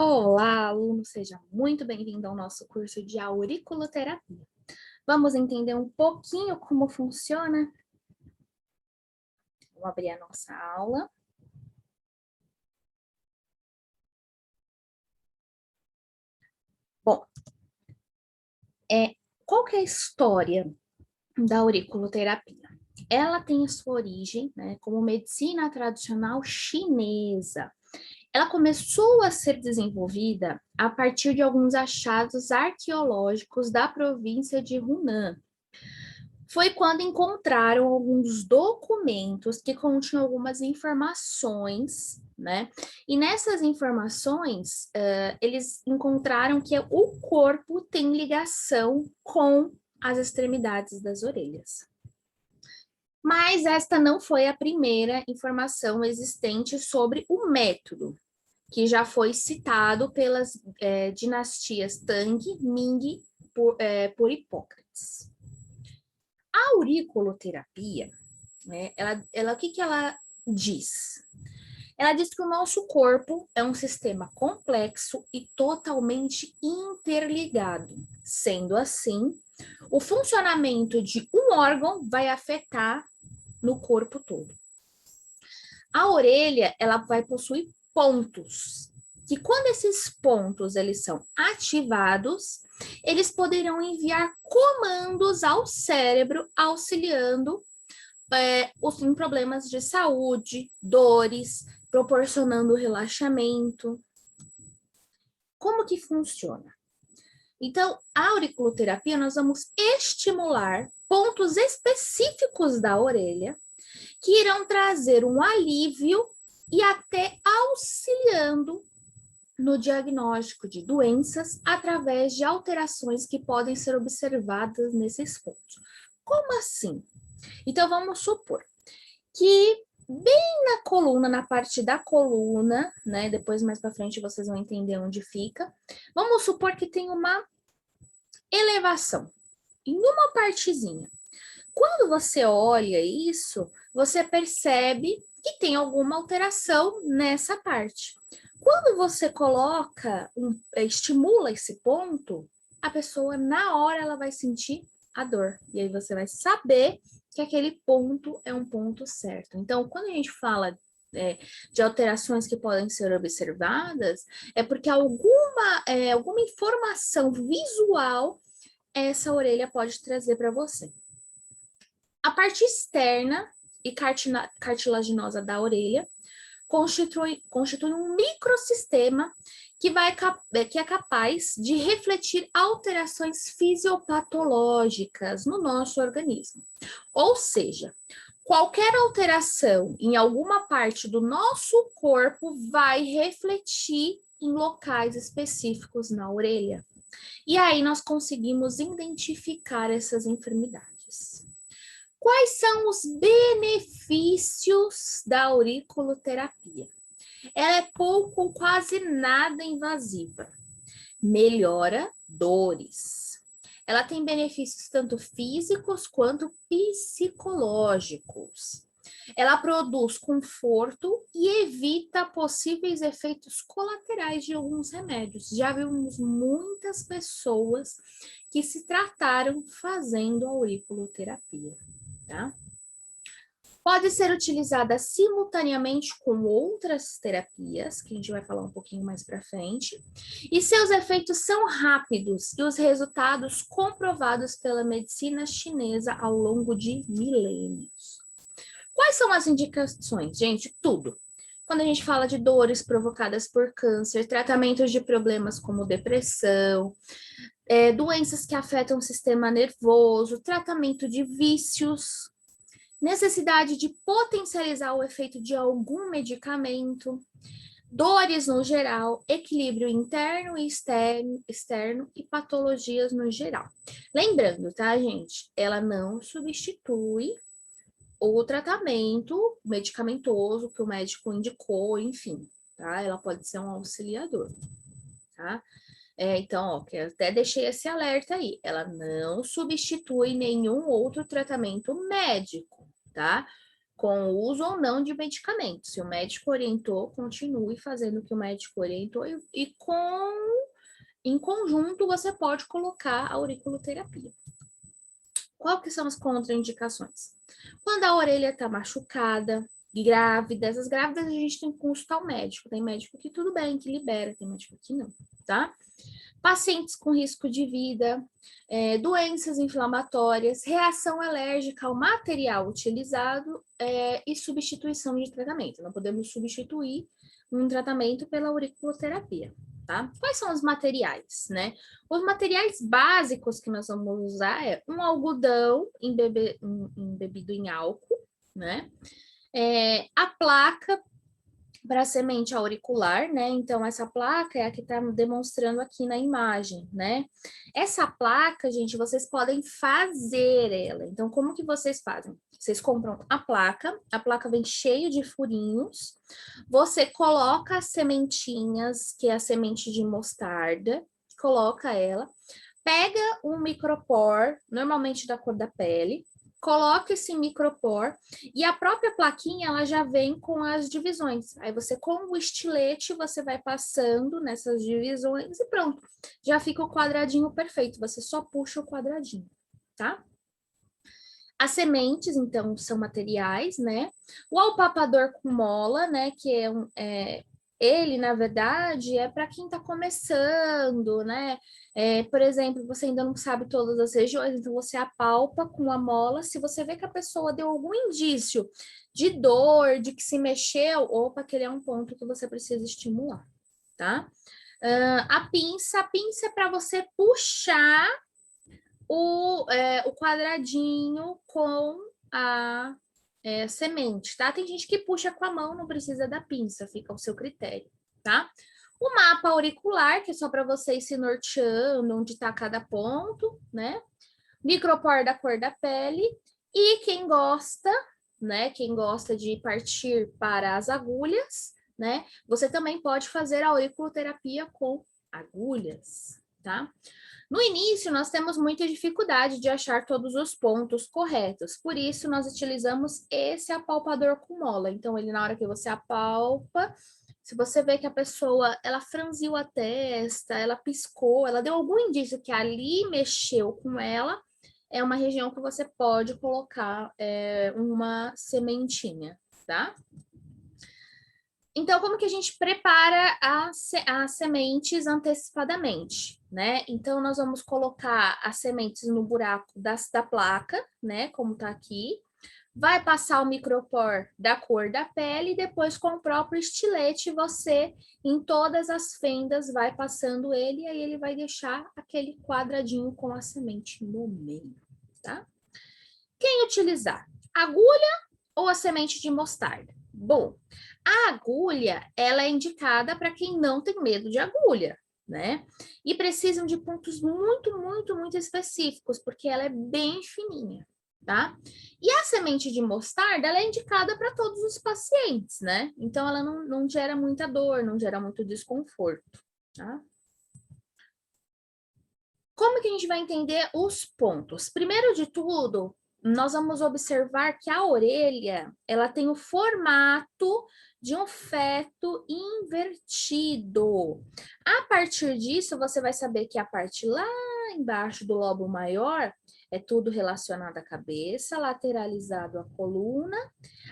Olá, aluno, seja muito bem-vindo ao nosso curso de auriculoterapia. Vamos entender um pouquinho como funciona? Vou abrir a nossa aula. Bom, qual que é a história da auriculoterapia? Ela tem a sua origem, como medicina tradicional chinesa. Ela começou a ser desenvolvida a partir de alguns achados arqueológicos da província de Hunan. Foi quando encontraram alguns documentos que continham algumas informações, né? E nessas informações, eles encontraram que o corpo tem ligação com as extremidades das orelhas. Mas esta não foi a primeira informação existente sobre o método, que já foi citado pelas dinastias Tang, Ming, por Hipócrates. A auriculoterapia, né, o que ela diz? Ela diz que o nosso corpo é um sistema complexo e totalmente interligado. Sendo assim, o funcionamento de um órgão vai afetar no corpo todo. A orelha, ela vai possuir pontos, que quando esses pontos eles são ativados, eles poderão enviar comandos ao cérebro, auxiliando em problemas de saúde, dores, proporcionando relaxamento. Como que funciona? Então, a auriculoterapia, nós vamos estimular pontos específicos da orelha que irão trazer um alívio e até auxiliando no diagnóstico de doenças através de alterações que podem ser observadas nesses pontos. Como assim? Então, vamos supor que bem na coluna, na parte da coluna, né? Depois, mais para frente, vocês vão entender onde fica. Vamos supor que tem uma elevação em uma partezinha. Quando você olha isso, você percebe que tem alguma alteração nessa parte. Quando você estimula esse ponto, a pessoa, na hora, ela vai sentir a dor. E aí você vai saber que aquele ponto é um ponto certo. Então, quando a gente fala de alterações que podem ser observadas, é porque alguma informação visual essa orelha pode trazer para você. A parte externa e cartilaginosa da orelha constitui um microsistema que é capaz de refletir alterações fisiopatológicas no nosso organismo. Ou seja, qualquer alteração em alguma parte do nosso corpo vai refletir em locais específicos na orelha. E aí nós conseguimos identificar essas enfermidades. Quais são os benefícios da auriculoterapia? Ela é pouco ou quase nada invasiva. Melhora dores. Ela tem benefícios tanto físicos quanto psicológicos. Ela produz conforto e evita possíveis efeitos colaterais de alguns remédios. Já vimos muitas pessoas que se trataram fazendo auriculoterapia, tá? Pode ser utilizada simultaneamente com outras terapias, que a gente vai falar um pouquinho mais para frente, e seus efeitos são rápidos e os resultados comprovados pela medicina chinesa ao longo de milênios. Quais são as indicações? Gente, tudo. Quando a gente fala de dores provocadas por câncer, tratamentos de problemas como depressão, doenças que afetam o sistema nervoso, tratamento de vícios, necessidade de potencializar o efeito de algum medicamento, dores no geral, equilíbrio interno e externo e patologias no geral. Lembrando, tá, gente? Ela não substitui o tratamento medicamentoso que o médico indicou, enfim, tá? Ela pode ser um auxiliador, tá? Então, ó, que eu até deixei esse alerta aí. Ela não substitui nenhum outro tratamento médico, tá? com o uso ou não de medicamentos. Se o médico orientou, continue fazendo o que o médico orientou em conjunto você pode colocar a auriculoterapia. Qual que são as contraindicações? Quando a orelha está machucada, grávidas, as grávidas a gente tem que consultar o médico. Tem médico que tudo bem, que libera, tem médico que não, tá? Pacientes com risco de vida, doenças inflamatórias, reação alérgica ao material utilizado e substituição de tratamento. Não podemos substituir um tratamento pela auriculoterapia, tá? Quais são os materiais, né? Os materiais básicos que nós vamos usar é um algodão embebido em álcool, né? A placa para a semente auricular, né? Então, essa placa é a que está demonstrando aqui na imagem, né? Essa placa, gente, vocês podem fazer ela. Então, como que vocês fazem? Vocês compram a placa vem cheia de furinhos, você coloca as sementinhas, que é a semente de mostarda, coloca ela, pega um micropor, normalmente da cor da pele, coloca esse micropor e a própria plaquinha ela já vem com as divisões. Aí você com o estilete você vai passando nessas divisões e pronto. Já fica o quadradinho perfeito, você só puxa o quadradinho, tá? As sementes, então, são materiais, né? O alpapador com mola, né? Que ele, na verdade, é para quem está começando, né? Por exemplo, você ainda não sabe todas as regiões, então você apalpa com a mola. Se você vê que a pessoa deu algum indício de dor, de que se mexeu, opa, aquele é um ponto que você precisa estimular, tá? A pinça é para você puxar o quadradinho com a semente, tá? Tem gente que puxa com a mão, não precisa da pinça, fica ao seu critério, tá? O mapa auricular, que é só para você ir se norteando onde está cada ponto, né? Micropor da cor da pele. E quem gosta, né? Quem gosta de partir para as agulhas, né? Você também pode fazer a auriculoterapia com agulhas, tá? No início, nós temos muita dificuldade de achar todos os pontos corretos, por isso nós utilizamos esse apalpador com mola. Então, ele na hora que você apalpa, se você vê que a pessoa, ela franziu a testa, ela piscou, ela deu algum indício que ali mexeu com ela, é uma região que você pode colocar uma sementinha, tá? Então, como que a gente prepara as sementes antecipadamente, né? Então, nós vamos colocar as sementes no buraco da placa, né? Como tá aqui. Vai passar o micropor da cor da pele e depois com o próprio estilete você, em todas as fendas, vai passando ele e aí ele vai deixar aquele quadradinho com a semente no meio, tá? Quem utilizar? Agulha ou a semente de mostarda? Bom, a agulha, ela é indicada para quem não tem medo de agulha, né? E precisam de pontos muito, muito, muito específicos, porque ela é bem fininha, tá? E a semente de mostarda, ela é indicada para todos os pacientes, né? Então, ela não gera muita dor, não gera muito desconforto, tá? Como que a gente vai entender os pontos? Primeiro de tudo, nós vamos observar que a orelha, ela tem o formato de um feto invertido. A partir disso, você vai saber que a parte lá embaixo do lobo maior é tudo relacionado à cabeça, lateralizado à coluna.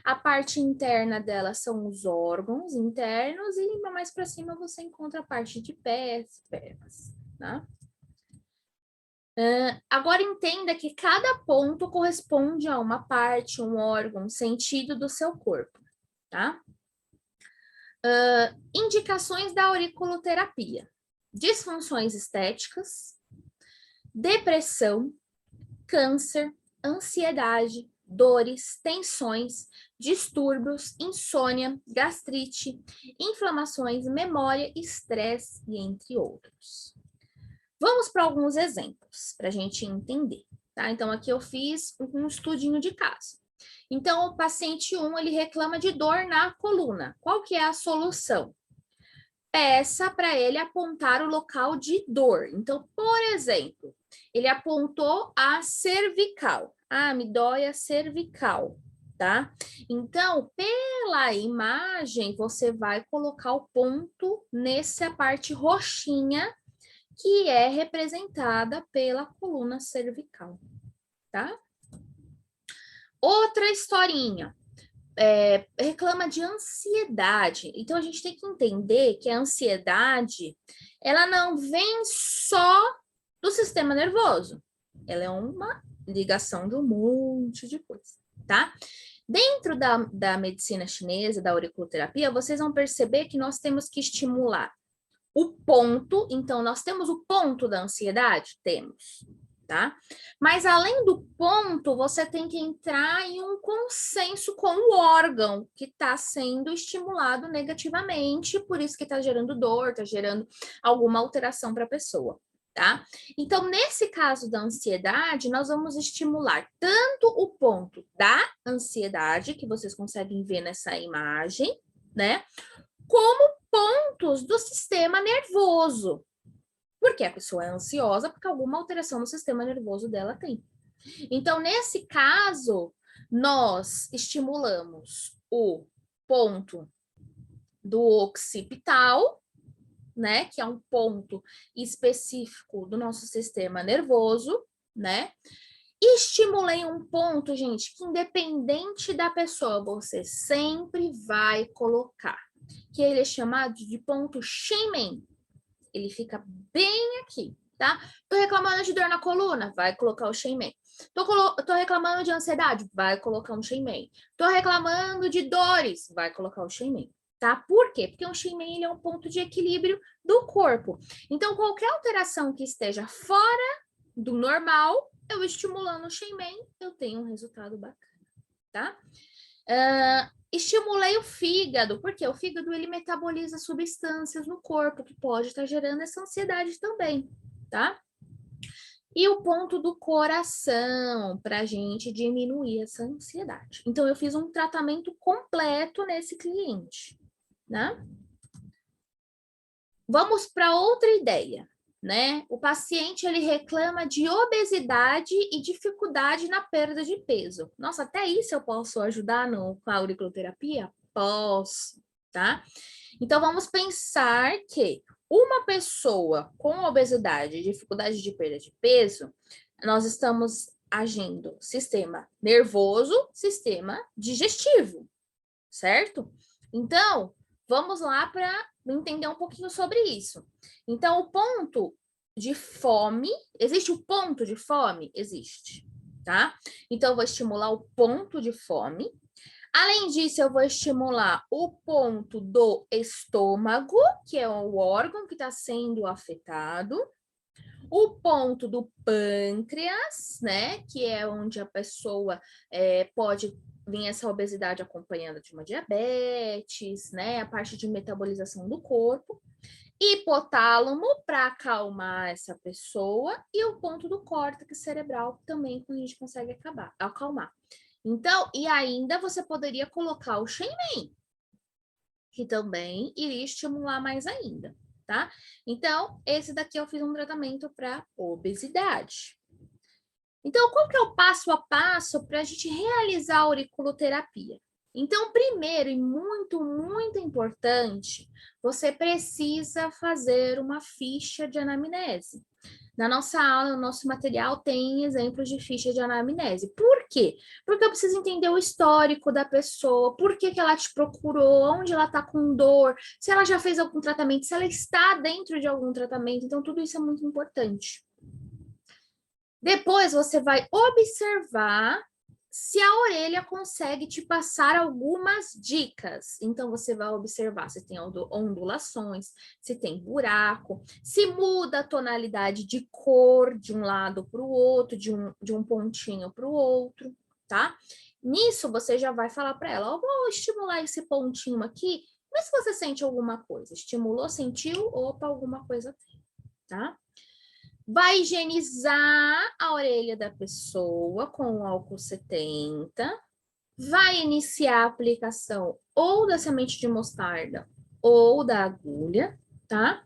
A parte interna dela são os órgãos internos e mais para cima você encontra a parte de pés, pernas, tá? Agora entenda que cada ponto corresponde a uma parte, um órgão, um sentido do seu corpo, tá? Indicações da auriculoterapia: disfunções estéticas, depressão, câncer, ansiedade, dores, tensões, distúrbios, insônia, gastrite, inflamações, memória, estresse e entre outros. Vamos para alguns exemplos, para a gente entender, tá? Então, aqui eu fiz um estudinho de caso. Então, o paciente 1, ele reclama de dor na coluna. Qual que é a solução? Peça para ele apontar o local de dor. Então, por exemplo, ele apontou a cervical. Ah, me dói a cervical. tá? Então, pela imagem, você vai colocar o ponto nessa parte roxinha, que é representada pela coluna cervical, tá? Outra historinha. Reclama de ansiedade. Então, a gente tem que entender que a ansiedade, ela não vem só do sistema nervoso. Ela é uma ligação de um monte de coisa, tá? Dentro da medicina chinesa, da auriculoterapia, vocês vão perceber que nós temos que estimular o ponto. Então, nós temos o ponto da ansiedade? Temos, tá? Mas além do ponto, você tem que entrar em um consenso com o órgão que está sendo estimulado negativamente, por isso que está gerando dor, está gerando alguma alteração para a pessoa, tá? Então, nesse caso da ansiedade, nós vamos estimular tanto o ponto da ansiedade, que vocês conseguem ver nessa imagem, né? Como pontos do sistema nervoso. Porque a pessoa é ansiosa porque alguma alteração no sistema nervoso dela tem. Então, nesse caso, nós estimulamos o ponto do occipital, né, que é um ponto específico do nosso sistema nervoso, né? E estimulei um ponto, gente, que independente da pessoa, você sempre vai colocar, que ele é chamado de ponto Shenmen. Ele fica bem aqui, tá? Tô reclamando de dor na coluna, vai colocar o Shenmen. Tô reclamando de ansiedade, vai colocar um Shenmen. Tô reclamando de dores, vai colocar o Shenmen, tá? Por quê? Porque o Shenmen, ele é um ponto de equilíbrio do corpo. Então, qualquer alteração que esteja fora do normal, eu estimulando o Shenmen, eu tenho um resultado bacana, tá? Estimulei o fígado, porque o fígado ele metaboliza substâncias no corpo que pode estar gerando essa ansiedade também, tá? E o ponto do coração, para a gente diminuir essa ansiedade. Então, eu fiz um tratamento completo nesse cliente, né? Vamos para outra ideia, né? O paciente ele reclama de obesidade e dificuldade na perda de peso. Nossa, até isso eu posso ajudar com a auriculoterapia? Posso, tá? Então vamos pensar que uma pessoa com obesidade e dificuldade de perda de peso, nós estamos agindo sistema nervoso, sistema digestivo, certo? Então, vamos lá para entender um pouquinho sobre isso. Então, o ponto de fome, existe o ponto de fome? Existe, tá? Então, eu vou estimular o ponto de fome. Além disso, eu vou estimular o ponto do estômago, que é o órgão que está sendo afetado. O ponto do pâncreas, né? Que é onde a pessoa pode vir essa obesidade acompanhada de uma diabetes, né? A parte de metabolização do corpo. Hipotálamo para acalmar essa pessoa e o ponto do córtex cerebral também que a gente consegue acalmar. Então, e ainda você poderia colocar o Shenmen, que também iria estimular mais ainda, tá? Então, esse daqui eu fiz um tratamento para obesidade. Então, qual que é o passo a passo para a gente realizar a auriculoterapia? Então, primeiro e muito, muito importante, você precisa fazer uma ficha de anamnese. Na nossa aula, no nosso material, tem exemplos de ficha de anamnese. Por quê? Porque eu preciso entender o histórico da pessoa, por que ela te procurou, onde ela está com dor, se ela já fez algum tratamento, se ela está dentro de algum tratamento. Então, tudo isso é muito importante. Depois, você vai observar se a orelha consegue te passar algumas dicas. Então, você vai observar se tem ondulações, se tem buraco, se muda a tonalidade de cor de um lado para o outro, de um pontinho para o outro, tá? Nisso, você já vai falar para ela, vou estimular esse pontinho aqui, vê se você sente alguma coisa. Estimulou, sentiu, opa, alguma coisa tem, tá? Vai higienizar a orelha da pessoa com o álcool 70. Vai iniciar a aplicação ou da semente de mostarda ou da agulha, tá?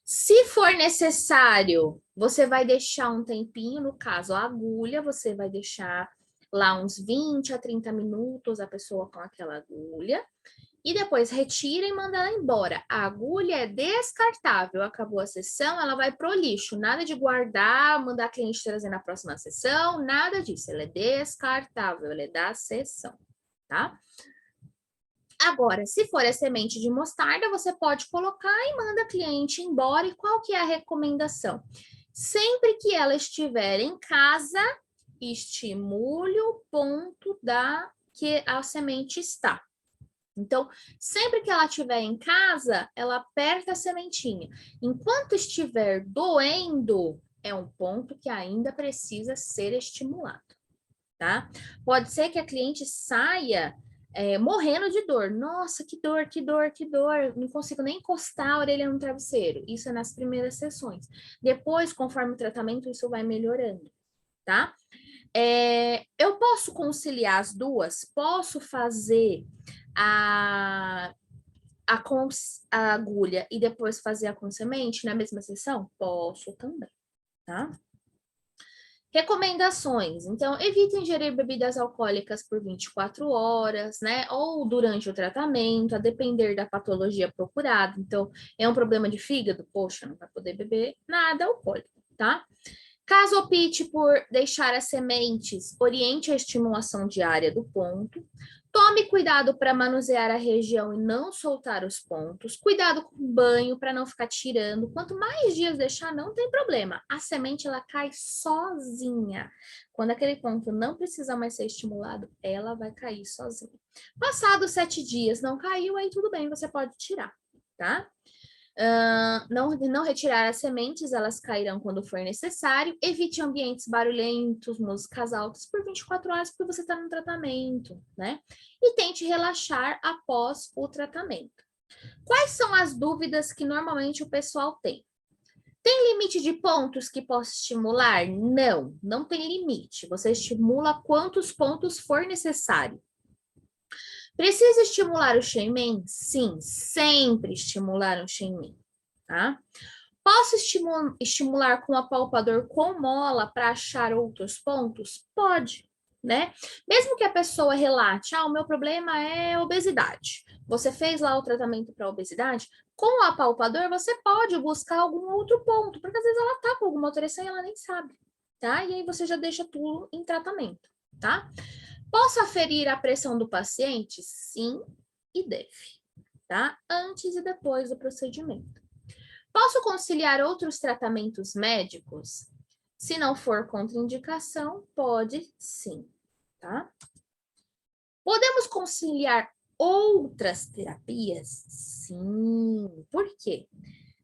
Se for necessário, você vai deixar um tempinho, no caso, a agulha, você vai deixar lá uns 20 a 30 minutos a pessoa com aquela agulha, e depois retira e manda ela embora. A agulha é descartável, acabou a sessão, ela vai pro lixo, nada de guardar, mandar a cliente trazer na próxima sessão, nada disso, ela é descartável, ela é da sessão, tá? Agora, se for a semente de mostarda, você pode colocar e manda a cliente embora. E qual que é a recomendação? Sempre que ela estiver em casa, estimule o ponto que a semente está. Então, sempre que ela estiver em casa, ela aperta a sementinha. Enquanto estiver doendo, é um ponto que ainda precisa ser estimulado, tá? Pode ser que a cliente saia morrendo de dor. Nossa, que dor, que dor, que dor. Não consigo nem encostar a orelha no travesseiro. Isso é nas primeiras sessões. Depois, conforme o tratamento, isso vai melhorando, tá? Eu posso conciliar as duas? Posso fazer a agulha e depois fazer a com semente na mesma sessão? Posso também, tá? Recomendações. Então, evite ingerir bebidas alcoólicas por 24 horas, né? Ou durante o tratamento, a depender da patologia procurada. Então, é um problema de fígado? Poxa, não vai poder beber nada alcoólico, tá? Caso opte por deixar as sementes, oriente a estimulação diária do ponto. Tome cuidado para manusear a região e não soltar os pontos. Cuidado com o banho para não ficar tirando. Quanto mais dias deixar, não tem problema. A semente ela cai sozinha. Quando aquele ponto não precisa mais ser estimulado, ela vai cair sozinha. Passados 7 dias, não caiu, aí tudo bem, você pode tirar, tá? Não retirar as sementes, elas cairão quando for necessário. Evite ambientes barulhentos, músicas altas por 24 horas, porque você está no tratamento, né? E tente relaxar após o tratamento. Quais são as dúvidas que normalmente o pessoal tem? Tem limite de pontos que possa estimular? Não, não tem limite. Você estimula quantos pontos for necessário. Precisa estimular o Shenmen? Sim, sempre estimular o Shenmen, tá? Posso estimular com o apalpador com mola para achar outros pontos? Pode, né? Mesmo que a pessoa relate, o meu problema é obesidade. Você fez lá o tratamento para obesidade, com o apalpador você pode buscar algum outro ponto, porque às vezes ela tá com alguma alteração e ela nem sabe, tá? E aí você já deixa tudo em tratamento, tá? Posso aferir a pressão do paciente? Sim e deve, tá? Antes e depois do procedimento. Posso conciliar outros tratamentos médicos? Se não for contraindicação, pode sim, tá? Podemos conciliar outras terapias? Sim. Por quê?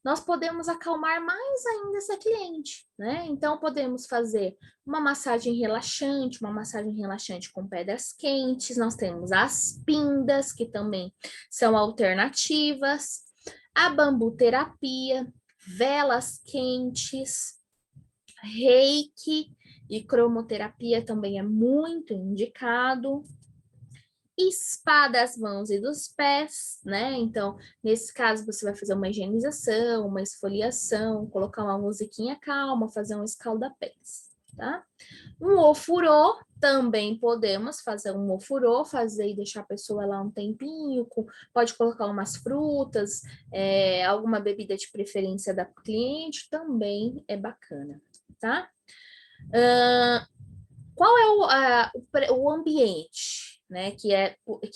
Nós podemos acalmar mais ainda essa cliente, né? Então, podemos fazer uma massagem relaxante com pedras quentes. Nós temos as pindas, que também são alternativas. A bambuterapia, velas quentes, reiki e cromoterapia também é muito indicado. Spa das mãos e dos pés, né? Então, nesse caso, você vai fazer uma higienização, uma esfoliação, colocar uma musiquinha calma, fazer um escalda-pés, tá? Um ofurô, também podemos fazer um ofurô, fazer e deixar a pessoa lá um tempinho, pode colocar umas frutas, alguma bebida de preferência da cliente, também é bacana, tá? Qual é o ambiente, né, que a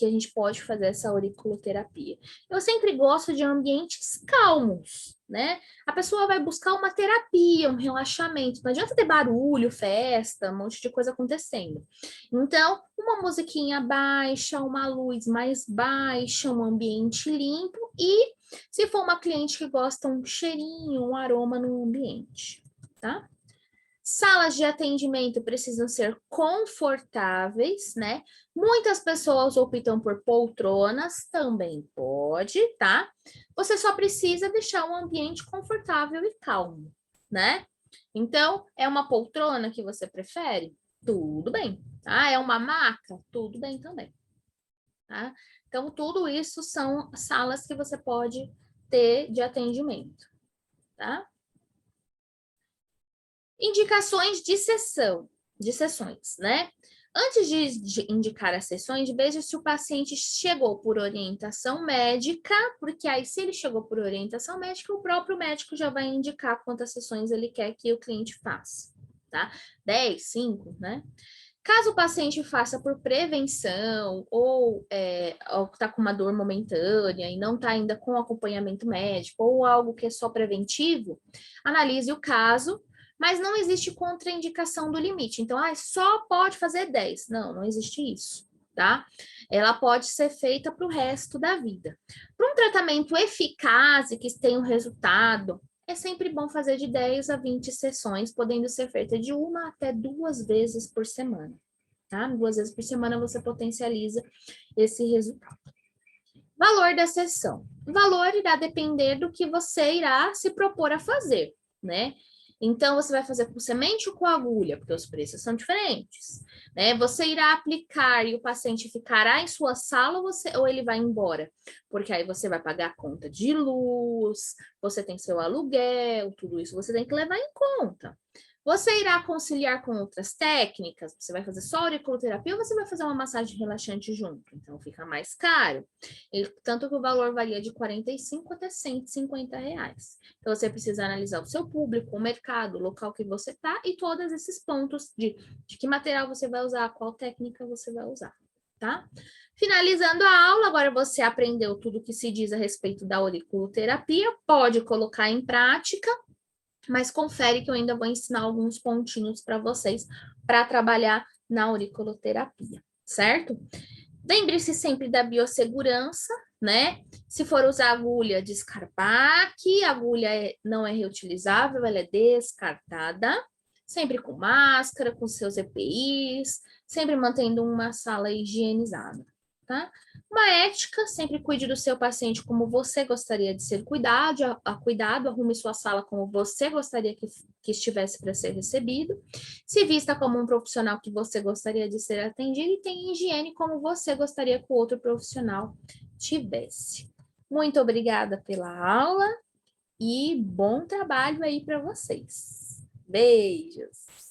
gente pode fazer essa auriculoterapia? Eu sempre gosto de ambientes calmos, né? A pessoa vai buscar uma terapia, um relaxamento. Não adianta ter barulho, festa, um monte de coisa acontecendo. Então, uma musiquinha baixa, uma luz mais baixa, um ambiente limpo e, se for uma cliente que gosta um cheirinho, um aroma no ambiente, tá? Salas de atendimento precisam ser confortáveis, né? Muitas pessoas optam por poltronas, também pode, tá? Você só precisa deixar um ambiente confortável e calmo, né? Então, é uma poltrona que você prefere? Tudo bem. Ah, é uma maca? Tudo bem também, tá? Então, tudo isso são salas que você pode ter de atendimento, tá? Indicações de sessões, né? Antes de indicar as sessões, veja se o paciente chegou por orientação médica, porque aí, se ele chegou por orientação médica, o próprio médico já vai indicar quantas sessões ele quer que o cliente faça, tá? 10, 5, né? Caso o paciente faça por prevenção ou está com uma dor momentânea e não está ainda com acompanhamento médico ou algo que é só preventivo, analise o caso, mas não existe contraindicação do limite. Então, só pode fazer 10. Não, não existe isso, tá? Ela pode ser feita para o resto da vida. Para um tratamento eficaz e que tenha um resultado, é sempre bom fazer de 10 a 20 sessões, podendo ser feita de 1 até 2 vezes por semana, tá? 2 vezes por semana você potencializa esse resultado. Valor da sessão. O valor irá depender do que você irá se propor a fazer, né? Então, você vai fazer com semente ou com agulha, porque os preços são diferentes, né? Você irá aplicar e o paciente ficará em sua sala ou ele vai embora? Porque aí você vai pagar a conta de luz, você tem seu aluguel, tudo isso você tem que levar em conta. Você irá conciliar com outras técnicas? Você vai fazer só auriculoterapia ou você vai fazer uma massagem relaxante junto? Então, fica mais caro. Tanto que o valor varia de 45 até 150 reais. Então, você precisa analisar o seu público, o mercado, o local que você está e todos esses pontos de que material você vai usar, qual técnica você vai usar, tá? Finalizando a aula, agora você aprendeu tudo que se diz a respeito da auriculoterapia, pode colocar em prática, mas confere que eu ainda vou ensinar alguns pontinhos para vocês para trabalhar na auriculoterapia, certo? Lembre-se sempre da biossegurança, né? Se for usar agulha, descartar, que a agulha não é reutilizável, ela é descartada, sempre com máscara, com seus EPIs, sempre mantendo uma sala higienizada, tá? Uma ética, sempre cuide do seu paciente como você gostaria de ser cuidado, arrume sua sala como você gostaria que estivesse para ser recebido, se vista como um profissional que você gostaria de ser atendido e tenha higiene como você gostaria que o outro profissional tivesse. Muito obrigada pela aula e bom trabalho aí para vocês. Beijos!